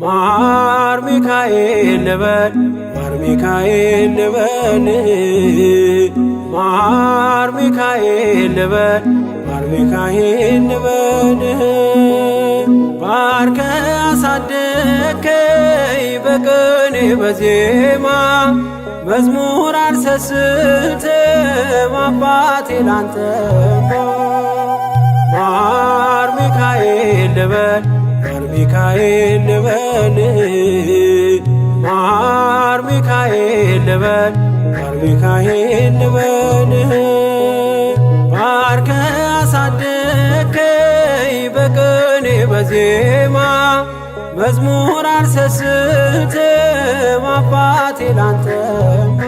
ማር ሚካኤል ልበል ማር ሚካኤል ልበል ማር ሚካኤል ልበል ማር ሚካኤል ልበል ባርከ አሳደከኝ በቅኔ በዜማ መዝሙር አልሰስትም አባቴ ላንተማ ማር ሚካኤል ልበል ማር ሚካኤል ልበል ማር ሚካኤል ልበል ማር ሚካኤል ልበል ባርከ አሳደከኝ በቅኔ በዜማ መዝሙር አልሰስትም አባቴ ላንተማ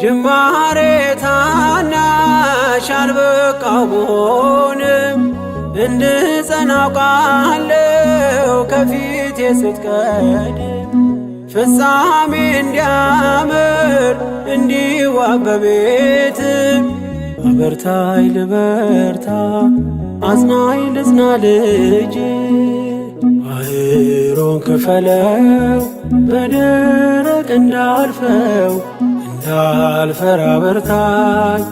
ጅማሬ ታናሽ አልበቃው ብሆንም እንድጸና አውቃለሁ ከፊቴ ስትቀድም ፍጻሜ እንዲያምር እንዲዋብ በቤት አበርታይ ልበርታ አጽናኝ ልጽና ልጅ ባህሩን ክፈለው በደረቅ እንዳልፈው እንዳልፈራ በርታኝ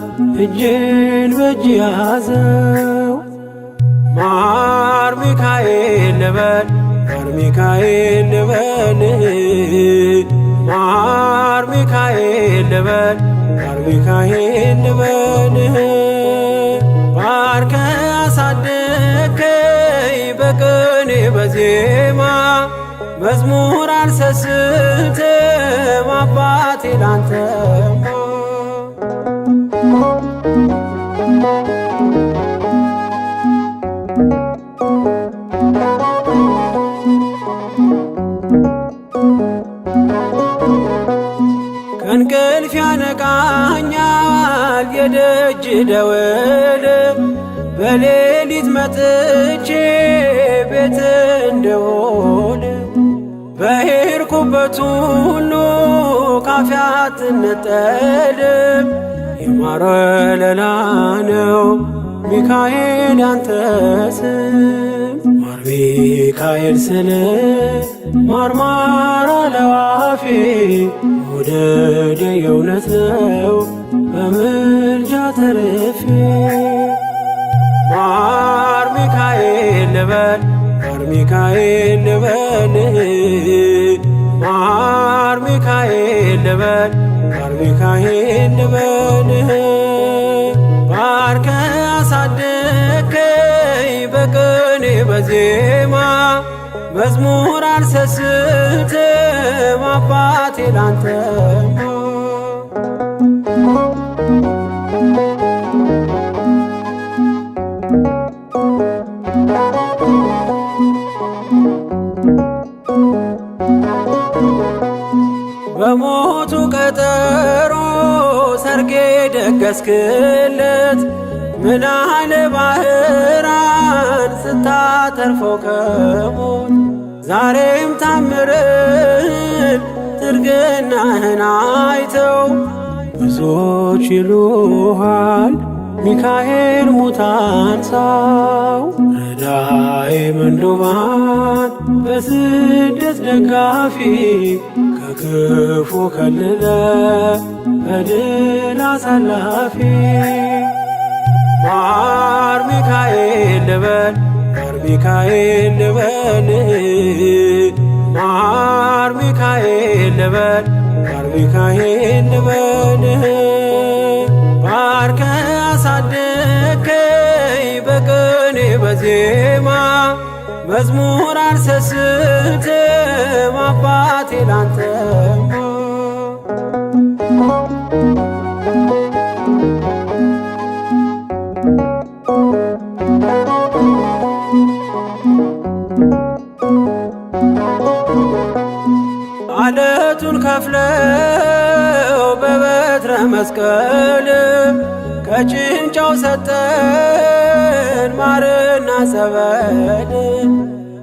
እጄን በእጅ ያዘው ማር ሚካኤል ልበል ማር ሚካኤል ልበል ማር ሚካኤል ልበል ማር ሚካኤል ልበል ባርከ አሳደከኝ በቅኔ በዜማ መዝሙር አልሰስትም አባቴ ላንተማ ከእንቅልፍ ያነቃኛል የደጅ ደወል በሌሊት መጥቼ ቤት እንደውል በሄድኩበት ሁሉ ካፌ አትነጠልም የማር ወለላ ነው ሚካኤል ያንተ ስም ማር ሚካኤል ስል ማርማር አለው አፌ መውደድ የእውነት ነው በምልጃ ተርፌ ማር ሚካኤል ልበል ማር ሚካኤል ልበል ማር ሚካኤል ልበል ማር ሚካኤል ልበል ባርከ አሳደከኝ በቅኔ በዜማ መዝሙር አልሰስትም አባቴ ላንተማ በሞቱ ቀጠሮ ሰርጌ ደገስክለት ምን አለ ባህራን ስታተርፈው ከሞት ዛሬም ታምርህን ትርግናህን አይተው ብዙዎች ይሉሃል ሚካኤል ሙታን ሳው ረዳኤ ምንዱባን በስደት ደጋፊ ከክፉ ከልለ በድል አሳላፊ ማር ሚካኤል ልበል ማር ሚካኤል ልበል ማር ሚካኤል ልበል ማር ሚካኤል ልበል ባርከ አሳደከኝ በቅኔ በዜማ መዝሙር አልሰስትም አባቴ ላንተማ አለቱን ከፍለው በበትረ መስቀል ከጭንጫው ሰጠን ማርና ጸበል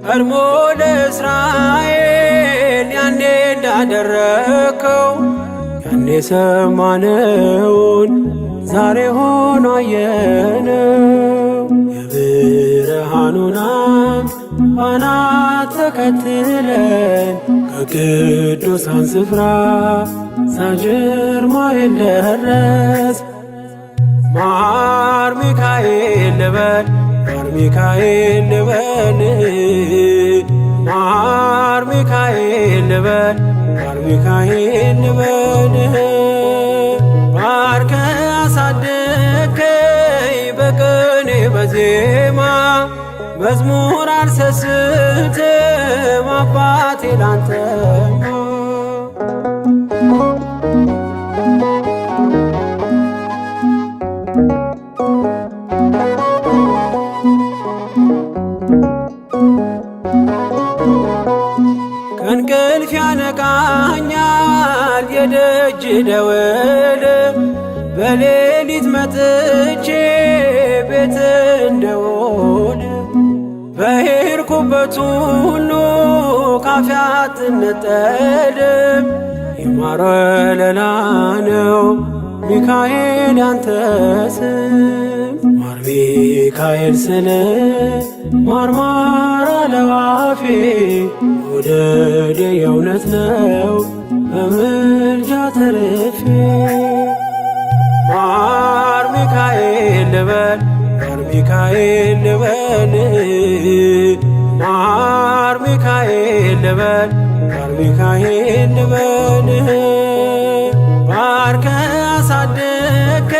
ቀድሞ ለእስራኤል ያኔ ያደረከው ያኔ ሰማነውን ዛሬ ሆኖ አየነው። የብርሃኑን አምድ ፋና ተከትለን ከቅዱሳን ስፍራ ሳጅርማኤል ደረስ። ማር ሚካኤል ልበል ማር ሚካኤል ልበል ማር ሚካኤል ልበል ማር ሚካኤል ልበል። ባርከ አሳደከኝ በቅኔ በዜማ መዝሙር አልሰስትም አባቴ ላንተማ። ከእንቅልፍ ያነቃኛል የደጅ ደወል በሌሊት መጥቼ ቤት እንደውል። በሄድኩበት ሁሉ ካፌ አትነጠልም የማር ወለላ ነው ሚካኤል ያንተ ስም። ማር ሚካኤል ስል ማርማር አለው አፌ መውደድ የእውነት ነው በምልጃ ተርፌ። ማር ሚካኤል ልበል ማር ሚካኤል ልበል ማር ሚካኤል ልበል ማር ሚካኤል ልበል። ባርከ አሳደከኝ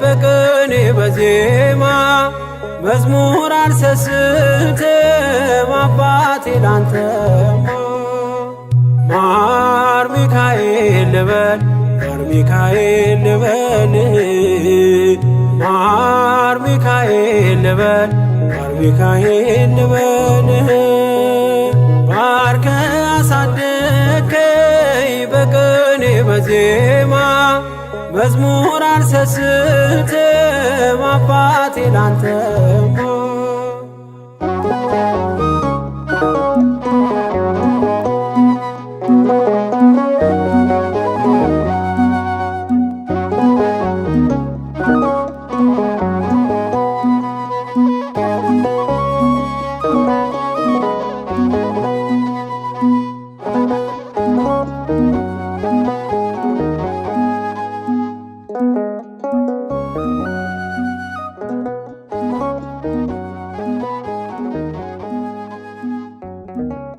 በቅኔ በዜማ መዝሙር አልሰስትም አባቴ ላንተማ። ማር ሚካኤል ልበል ማር ሚካኤል ልበል ማር ሚካኤል ልበል ማር ሚካኤል ልበል። ባርከ አሳደከኝ በቅኔ በዜማ መዝሙር አልሰስትም አባቴ ላንተማ። Thank you.